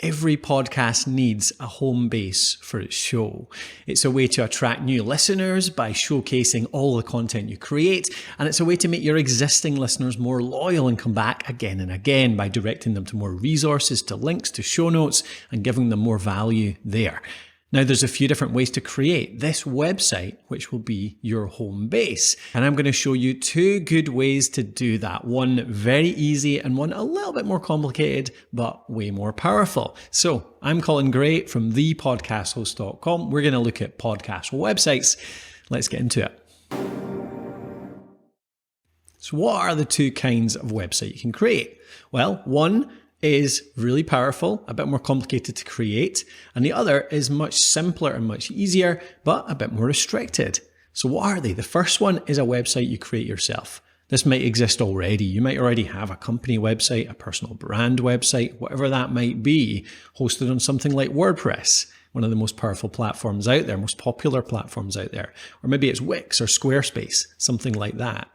every podcast needs a home base for its show. It's a way to attract new listeners by showcasing all the content you create, and it's a way to make your existing listeners more loyal and come back again and again by directing them to more resources, to links, to show notes, and giving them more value there. Now, there's a few different ways to create this website, which will be your home base. And I'm going to show you two good ways to do that. One very easy and one a little bit more complicated, but way more powerful. So I'm Colin Gray from thepodcasthost.com. We're going to look at podcast websites. Let's get into it. So what are the two kinds of website you can create? Well, one is really powerful, a bit more complicated to create, and the other is much simpler and much easier, but a bit more restricted. So what are they? The first one is a website you create yourself. This might exist already. You might already have a company website, a personal brand website, whatever that might be, hosted on something like WordPress, one of the most powerful platforms out there, most popular platforms out there. Or maybe it's Wix or Squarespace, something like that.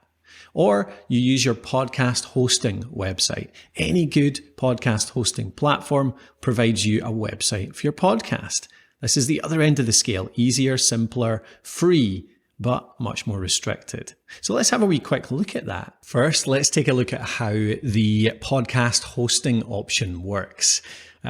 Or you use your podcast hosting website. Any good podcast hosting platform provides you a website for your podcast. This is the other end of the scale. Easier, simpler, free, but much more restricted. So let's have a wee quick look at that. First, let's take a look at how the podcast hosting option works.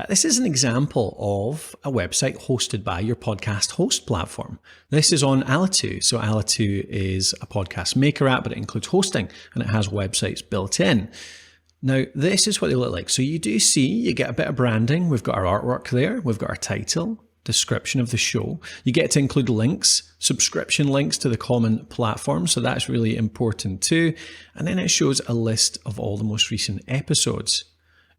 This is an example of a website hosted by your podcast host platform. This is on Alitu. So Alitu is a podcast maker app, but it includes hosting and it has websites built in. Now, this is what they look like. So you do see, you get a bit of branding. We've got our artwork there. We've got our title, description of the show. You get to include links, subscription links to the common platform. So that's really important too. And then it shows a list of all the most recent episodes.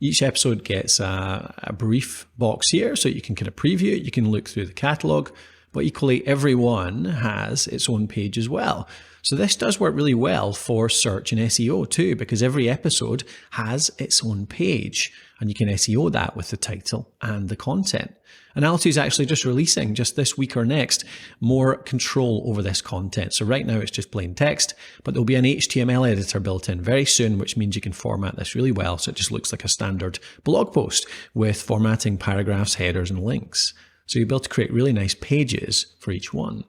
Each episode gets a brief box here, so you can kind of preview it, you can look through the catalogue, but equally every one has its own page as well. So this does work really well for search and SEO too, because every episode has its own page, and you can SEO that with the title and the content. And Alitu is actually just releasing, just this week or next, more control over this content. So right now it's just plain text, but there'll be an HTML editor built in very soon, which means you can format this really well. So it just looks like a standard blog post with formatting paragraphs, headers, and links. So you'll be able to create really nice pages for each one.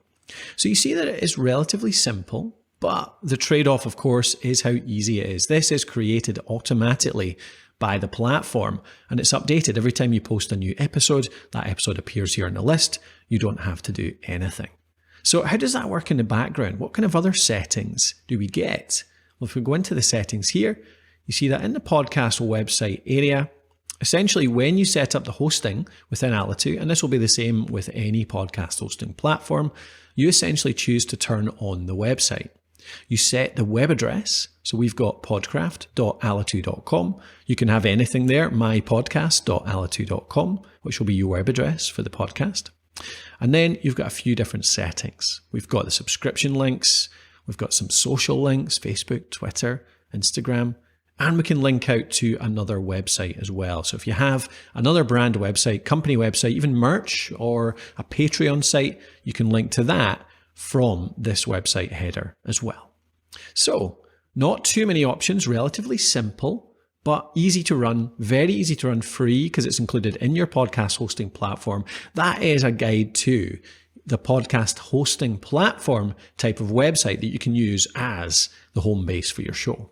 So you see that it is relatively simple, but the trade-off, of course, is how easy it is. This is created automatically by the platform, and it's updated every time you post a new episode. That episode appears here in the list. You don't have to do anything. So how does that work in the background? What kind of other settings do we get? Well, if we go into the settings here, you see that in the podcast website area, essentially when you set up the hosting within Alitu, and this will be the same with any podcast hosting platform, you essentially choose to turn on the website. You set the web address. So we've got podcraft.alitu.com. You can have anything there, mypodcast.alitu.com, which will be your web address for the podcast. And then you've got a few different settings. We've got the subscription links. We've got some social links, Facebook, Twitter, Instagram, and we can link out to another website as well. So if you have another brand website, company website, even merch or a Patreon site, you can link to that from this website header as well. So not too many options, relatively simple, but easy to run, very easy to run, free because it's included in your podcast hosting platform. That is a guide to the podcast hosting platform type of website that you can use as the home base for your show.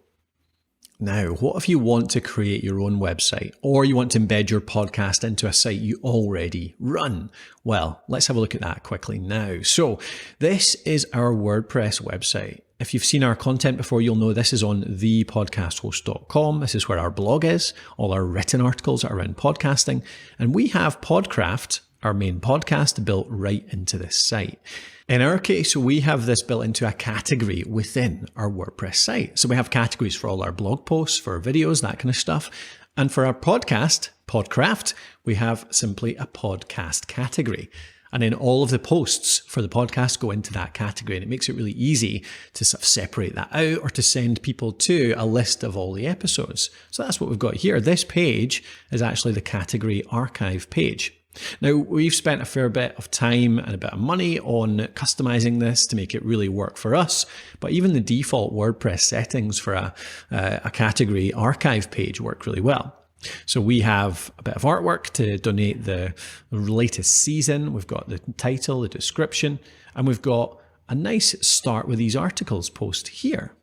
Now, what if you want to create your own website or you want to embed your podcast into a site you already run? Well, let's have a look at that quickly now. So this is our WordPress website. If you've seen our content before, you'll know this is on thepodcasthost.com. This is where our blog is, all our written articles are around podcasting. And we have Podcraft, our main podcast, built right into this site. In our case, we have this built into a category within our WordPress site. So we have categories for all our blog posts, for our videos, that kind of stuff. And for our podcast, Podcraft, we have simply a podcast category. And then all of the posts for the podcast go into that category. And it makes it really easy to sort of separate that out or to send people to a list of all the episodes. So that's what we've got here. This page is actually the category archive page. Now, we've spent a fair bit of time and a bit of money on customizing this to make it really work for us. But even the default WordPress settings for a category archive page work really well. So we have a bit of artwork to donate the latest season. We've got the title, the description, and we've got a nice start with these articles post here.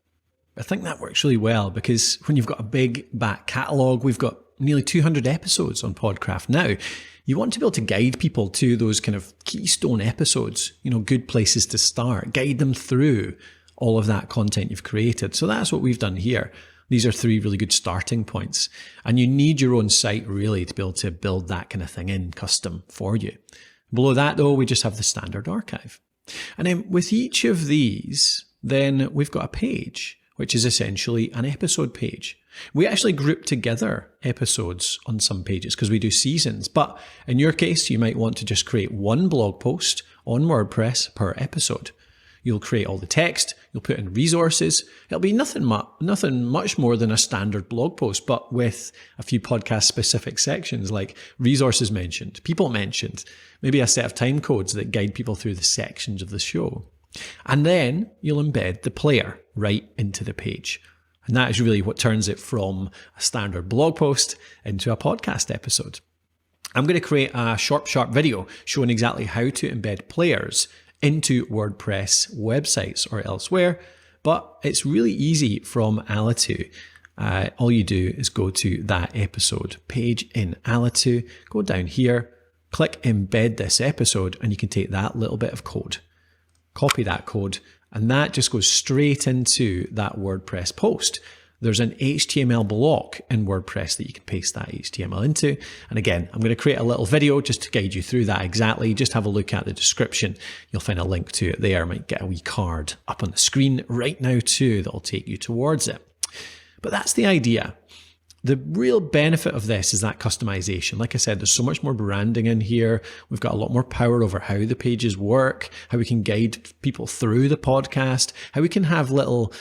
I think that works really well because when you've got a big back catalogue, we've got nearly 200 episodes on Podcraft now. You want to be able to guide people to those kind of keystone episodes, good places to start, guide them through all of that content you've created. So that's what we've done here. These are 3 really good starting points. And you need your own site really to be able to build that kind of thing in custom for you. Below that though, we just have the standard archive. And then with each of these, then we've got a page, which is essentially an episode page. We actually group together episodes on some pages because we do seasons. But in your case, you might want to just create one blog post on WordPress per episode. You'll create all the text, you'll put in resources. It'll be nothing much more than a standard blog post, but with a few podcast specific sections like resources mentioned, people mentioned, maybe a set of time codes that guide people through the sections of the show. And then you'll embed the player right into the page. And that is really what turns it from a standard blog post into a podcast episode. I'm going to create a sharp video showing exactly how to embed players into WordPress websites or elsewhere, but it's really easy from Alitu. All you do is go to that episode page in Alitu, go down here, click embed this episode, and you can take that little bit of code, copy that code, and that just goes straight into that WordPress post. There's an HTML block in WordPress that you can paste that HTML into. And again, I'm going to create a little video just to guide you through that exactly. Just have a look at the description. You'll find a link to it there. I might get a wee card up on the screen right now too that'll take you towards it. But that's the idea. The real benefit of this is that customization. Like I said, there's so much more branding in here. We've got a lot more power over how the pages work, how we can guide people through the podcast, how we can have little,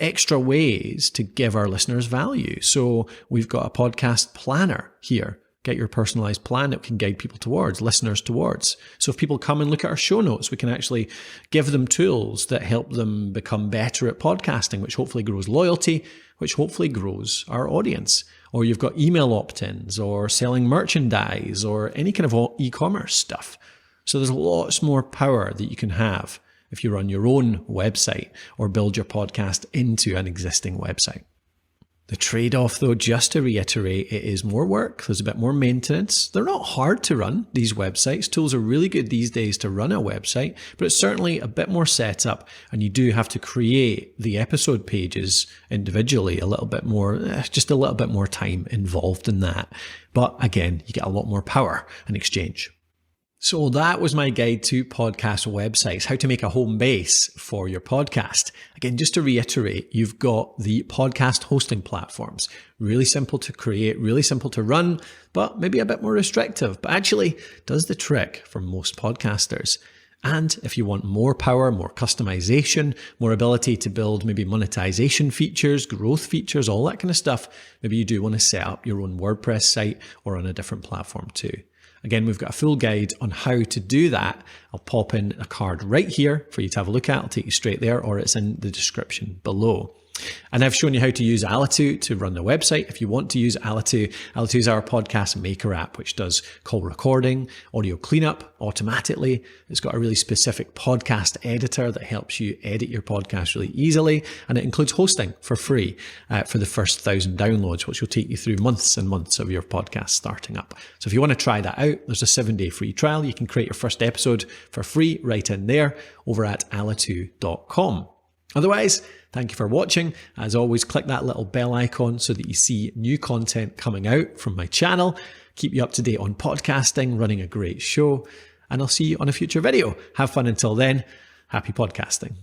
extra ways to give our listeners value. So we've got a podcast planner here. Get your personalized plan that can guide people towards, listeners towards. So if people come and look at our show notes, we can actually give them tools that help them become better at podcasting, which hopefully grows loyalty, which hopefully grows our audience. Or you've got email opt-ins or selling merchandise or any kind of e-commerce stuff. So there's lots more power that you can have if you run your own website or build your podcast into an existing website. The trade-off though, just to reiterate, it is more work. There's a bit more maintenance. They're not hard to run, these websites. Tools are really good these days to run a website, but it's certainly a bit more setup, and you do have to create the episode pages individually a little bit more, just a little bit more time involved in that. But again, you get a lot more power in exchange. So that was my guide to podcast websites, how to make a home base for your podcast. Again, just to reiterate, you've got the podcast hosting platforms. Really simple to create, really simple to run, but maybe a bit more restrictive, but actually does the trick for most podcasters. And if you want more power, more customization, more ability to build maybe monetization features, growth features, all that kind of stuff, maybe you do want to set up your own WordPress site or on a different platform too. Again, we've got a full guide on how to do that. I'll pop in a card right here for you to have a look at. I'll take you straight there, or it's in the description below. And I've shown you how to use Alitu to run the website. If you want to use Alitu, Alitu is our podcast maker app, which does call recording, audio cleanup automatically. It's got a really specific podcast editor that helps you edit your podcast really easily. And it includes hosting for free for the first 1,000 downloads, which will take you through months and months of your podcast starting up. So if you want to try that out, there's a 7-day free trial. You can create your first episode for free right in there over at alitu.com. Otherwise, thank you for watching. As always, click that little bell icon so that you see new content coming out from my channel. Keep you up to date on podcasting, running a great show, and I'll see you on a future video. Have fun until then. Happy podcasting.